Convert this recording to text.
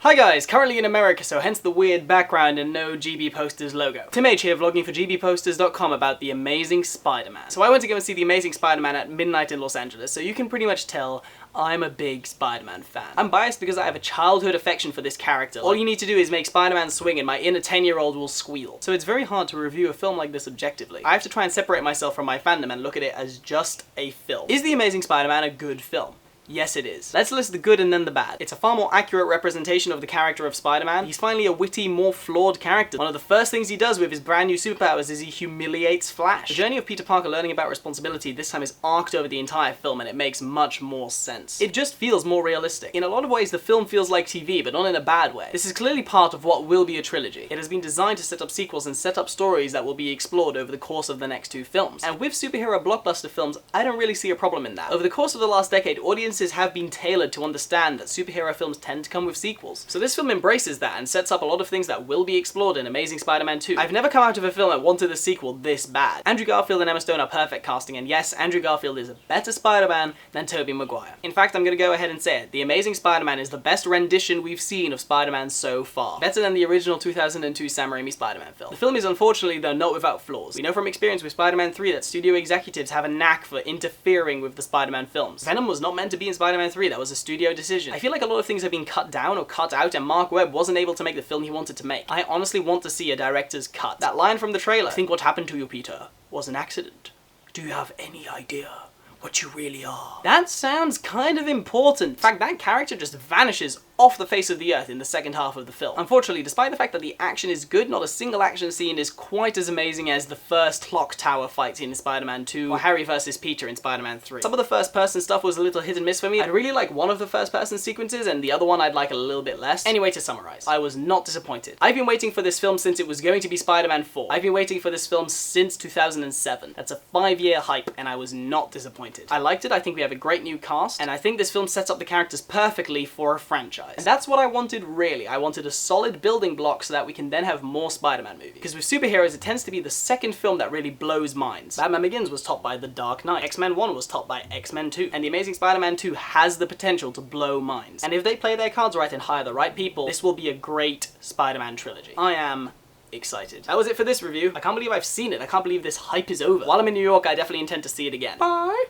Hi guys, currently in America, so hence the weird background and no GB Posters logo. TimH here, vlogging for gbposters.com about The Amazing Spider-Man. So I went to go and see The Amazing Spider-Man at midnight in Los Angeles, so you can pretty much tell I'm a big Spider-Man fan. I'm biased because I have a childhood affection for this character. All you need to do is make Spider-Man swing and my inner 10-year-old will squeal. So it's very hard to review a film like this objectively. I have to try and separate myself from my fandom and look at it as just a film. Is The Amazing Spider-Man a good film? Yes, it is. Let's list the good and then the bad. It's a far more accurate representation of the character of Spider-Man. He's finally a witty, more flawed character. One of the first things he does with his brand new superpowers is he humiliates Flash. The journey of Peter Parker learning about responsibility this time is arced over the entire film and it makes much more sense. It just feels more realistic. In a lot of ways, the film feels like TV, but not in a bad way. This is clearly part of what will be a trilogy. It has been designed to set up sequels and set up stories that will be explored over the course of the next two films. And with superhero blockbuster films, I don't really see a problem in that. Over the course of the last decade, audiences have been tailored to understand that superhero films tend to come with sequels. So this film embraces that and sets up a lot of things that will be explored in Amazing Spider-Man 2. I've never come out of a film that wanted a sequel this bad. Andrew Garfield and Emma Stone are perfect casting, and yes, Andrew Garfield is a better Spider-Man than Tobey Maguire. In fact, I'm gonna go ahead and say it. The Amazing Spider-Man is the best rendition we've seen of Spider-Man so far. Better than the original 2002 Sam Raimi Spider-Man film. The film is unfortunately, though, not without flaws. We know from experience with Spider-Man 3 that studio executives have a knack for interfering with the Spider-Man films. Venom was not meant to be in Spider-Man 3, that was a studio decision. I feel like a lot of things have been cut down or cut out and Mark Webb wasn't able to make the film he wanted to make. I honestly want to see a director's cut. That line from the trailer, "I think what happened to you, Peter, was an accident. Do you have any idea what you really are?" That sounds kind of important. In fact, that character just vanishes off the face of the earth in the second half of the film. Unfortunately, despite the fact that the action is good, not a single action scene is quite as amazing as the first clock tower fight in Spider-Man 2 or Harry vs. Peter in Spider-Man 3. Some of the first-person stuff was a little hit and miss for me. I'd really like one of the first-person sequences and the other one I'd like a little bit less. Anyway, to summarize, I was not disappointed. I've been waiting for this film since it was going to be Spider-Man 4. I've been waiting for this film since 2007. That's a 5-year hype, and I was not disappointed. I liked it, I think we have a great new cast, and I think this film sets up the characters perfectly for a franchise. And that's what I wanted, really. I wanted a solid building block so that we can then have more Spider-Man movies. Because with superheroes, it tends to be the second film that really blows minds. Batman Begins was topped by The Dark Knight. X-Men 1 was topped by X-Men 2. And The Amazing Spider-Man 2 has the potential to blow minds. And if they play their cards right and hire the right people, this will be a great Spider-Man trilogy. I am excited. That was it for this review. I can't believe I've seen it. I can't believe this hype is over. While I'm in New York, I definitely intend to see it again. Bye!